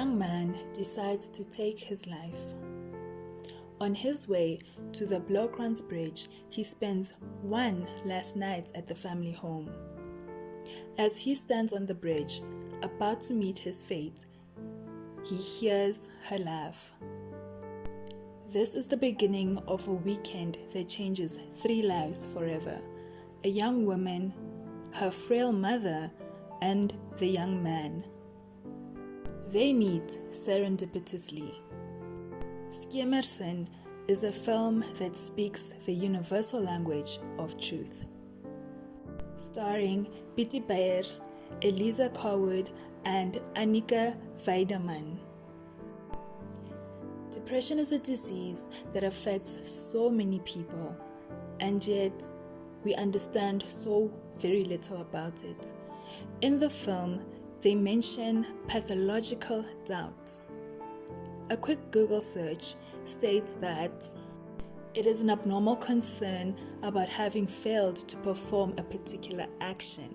young man decides to take his life. On his way to the Bloukrans bridge, he spends one last night at the family home. As he stands on the bridge, about to meet his fate, he hears her laugh. This is the beginning of a weekend that changes 3 lives forever. A young woman, her frail mother, and the young man. They meet serendipitously. Skemerson is a film that speaks the universal language of truth. Starring Pietie Beyers, Elize Cawood, and Anneke Weidemann. Depression is a disease that affects so many people, and yet we understand so very little about it. In the film, they mention pathological doubt. A quick Google search states that it is an abnormal concern about having failed to perform a particular action,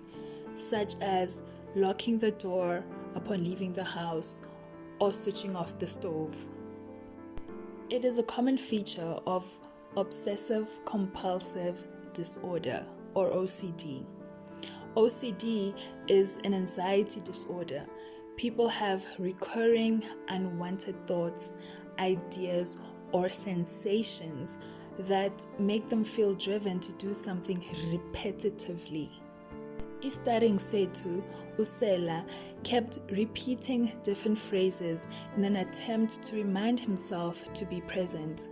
such as locking the door upon leaving the house or switching off the stove. It is a common feature of obsessive-compulsive disorder, or OCD. OCD is an anxiety disorder. People have recurring unwanted thoughts, ideas, or sensations that make them feel driven to do something repetitively. Starting Setu, Usela kept repeating different phrases in an attempt to remind himself to be present.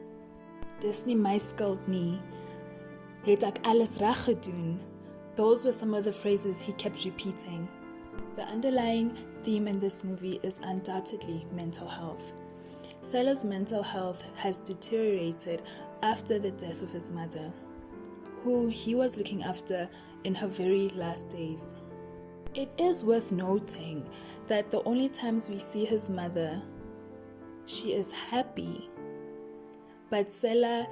Dis nie my skuld nie. Het ek alles reg gedoen? Those were some of the phrases he kept repeating. The underlying theme in this movie is undoubtedly mental health. Sela's mental health has deteriorated after the death of his mother, who he was looking after in her very last days. It is worth noting that the only times we see his mother, she is happy, but Sela,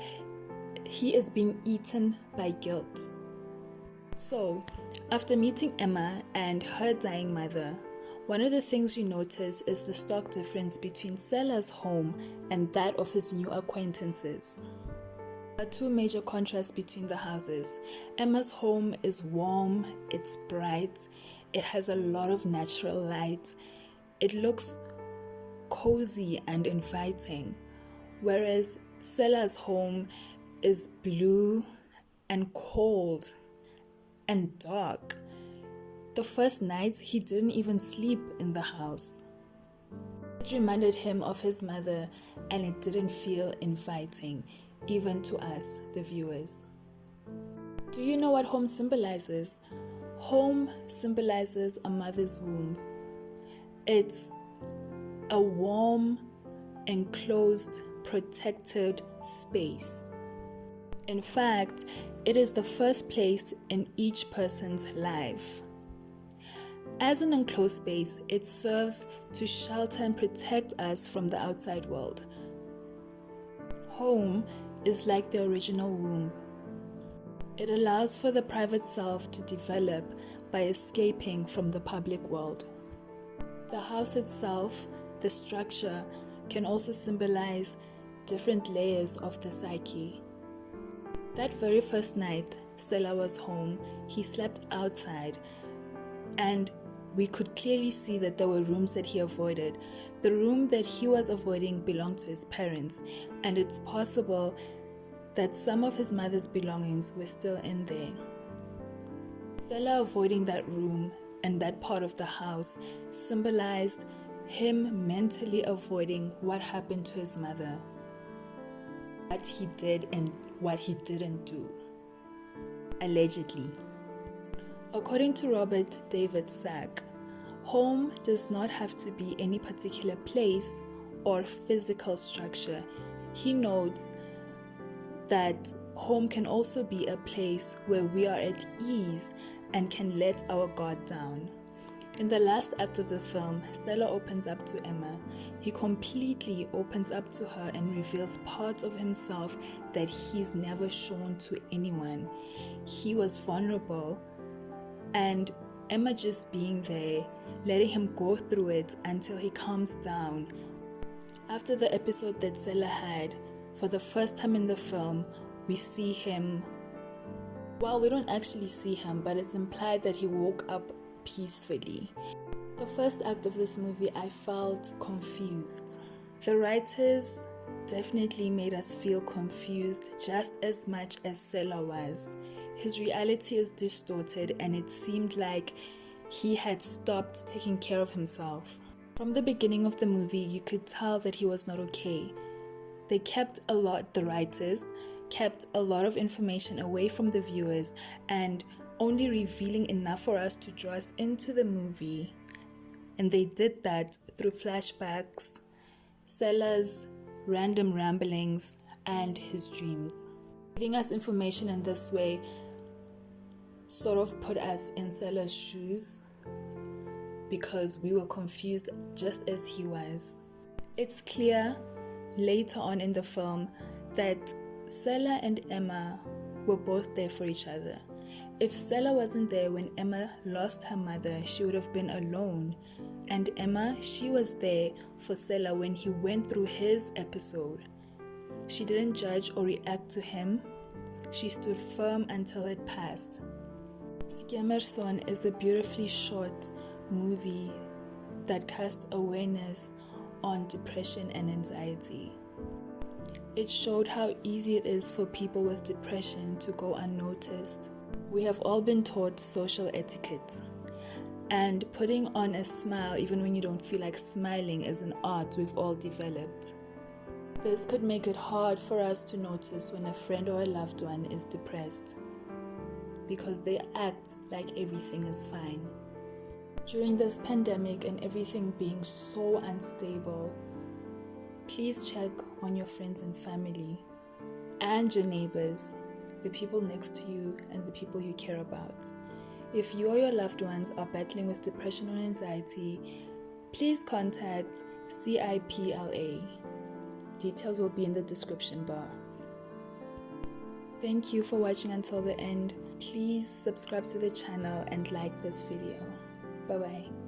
he is being eaten by guilt. So, after meeting Emma and her dying mother, one of the things you notice is the stark difference between Sela's home and that of his new acquaintances. There are 2 major contrasts between the houses. Emma's home is warm, it's bright, it has a lot of natural light, it looks cozy and inviting, whereas Sela's home is blue and cold and dark. The first night, he didn't even sleep in the house. It reminded him of his mother, and it didn't feel inviting, even to us, the viewers. Do you know what home symbolizes? Home symbolizes a mother's womb. It's a warm, enclosed, protected space. In fact, it is the first place in each person's life. As an enclosed space, it serves to shelter and protect us from the outside world. Home is like the original womb. It allows for the private self to develop by escaping from the public world. The house itself, the structure, can also symbolize different layers of the psyche. That very first night, Sela was home. He slept outside, and we could clearly see that there were rooms that he avoided. The room that he was avoiding belonged to his parents, and it's possible that some of his mother's belongings were still in there. Sela avoiding that room and that part of the house symbolized him mentally avoiding what happened to his mother, what he did and what he didn't do, allegedly. According to Robert David Sack, home does not have to be any particular place or physical structure. He notes that home can also be a place where we are at ease and can let our guard down. In the last act of the film, Sela opens up to Emma. He completely opens up to her and reveals parts of himself that he's never shown to anyone. He was vulnerable, and Emma just being there, letting him go through it until he calms down. After the episode that Sela had, for the first time in the film, we see him. Well, we don't actually see him, but it's implied that he woke up peacefully. The first act of this movie, I felt confused. The writers definitely made us feel confused just as much as Sela was. His reality is distorted and it seemed like he had stopped taking care of himself. From the beginning of the movie, you could tell that he was not okay. The writers kept a lot of information away from the viewers and only revealing enough for us to draw us into the movie. And they did that through flashbacks, Sela's random ramblings, and his dreams. Giving us information in this way sort of put us in Sela's shoes because we were confused just as he was. It's clear later on in the film that Sela and Emma were both there for each other. If Sela wasn't there when Emma lost her mother, she would have been alone. And Emma, she was there for Sela when he went through his episode. She didn't judge or react to him. She stood firm until it passed. Skemerson is a beautifully short movie that casts awareness on depression and anxiety. It showed how easy it is for people with depression to go unnoticed. We have all been taught social etiquette, and putting on a smile even when you don't feel like smiling is an art we've all developed. This could make it hard for us to notice when a friend or a loved one is depressed, because they act like everything is fine. During this pandemic and everything being so unstable, please check on your friends and family and your neighbors, the people next to you and the people you care about. If you or your loved ones are battling with depression or anxiety, please contact CIPLA. Details will be in the description bar. Thank you for watching until the end. Please subscribe to the channel and like this video. Bye bye.